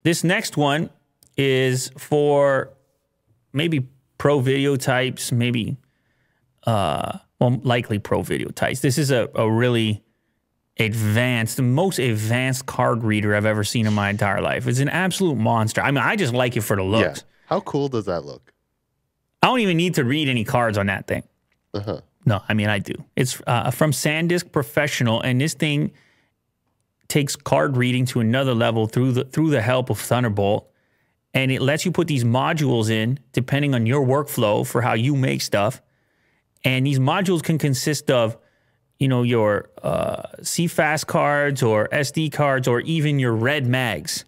This next one is for maybe pro video types, maybe, well, likely pro video types. This is a really advanced, the most advanced card reader I've ever seen in my entire life. It's an absolute monster. I mean, I just like it for the looks. Yeah. How cool does that look? I don't even need to read any cards on that thing. No, I mean, I do. It's from SanDisk Professional, and this thing takes card reading to another level through the help of Thunderbolt, and it lets you put these modules in depending on your workflow for how you make stuff. And these modules can consist of, you know, your CFast cards or SD cards or even your red mags.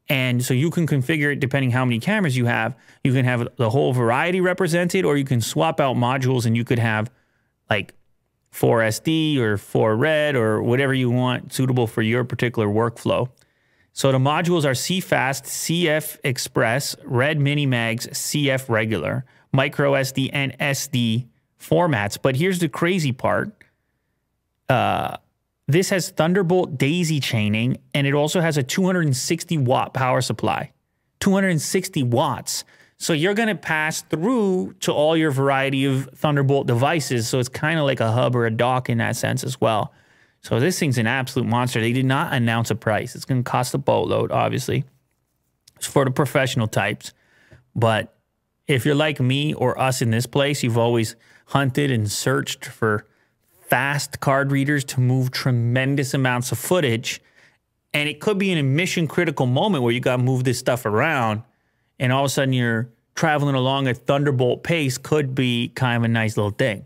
And so you can configure it depending how many cameras you have. You can have the whole variety represented, or you can swap out modules and you could have like 4 SD or 4 red or whatever you want suitable for your particular workflow. So the modules are CFast, CF Express, Red Mini Mags, CF Regular, Micro SD, and SD formats. But here's the crazy part. This has Thunderbolt daisy chaining, and it also has a 260 watt power supply. 260 watts. So you're going to pass through to all your variety of Thunderbolt devices. So it's kind of like a hub or a dock in that sense as well. So this thing's an absolute monster. They did not announce a price. It's going to cost a boatload, obviously. It's for the professional types. But if you're like me or us in this place, you've always hunted and searched for fast card readers to move tremendous amounts of footage. And it could be in a mission critical moment where you got to move this stuff around, and all of a sudden you're traveling along at Thunderbolt pace. Could be kind of a nice little thing.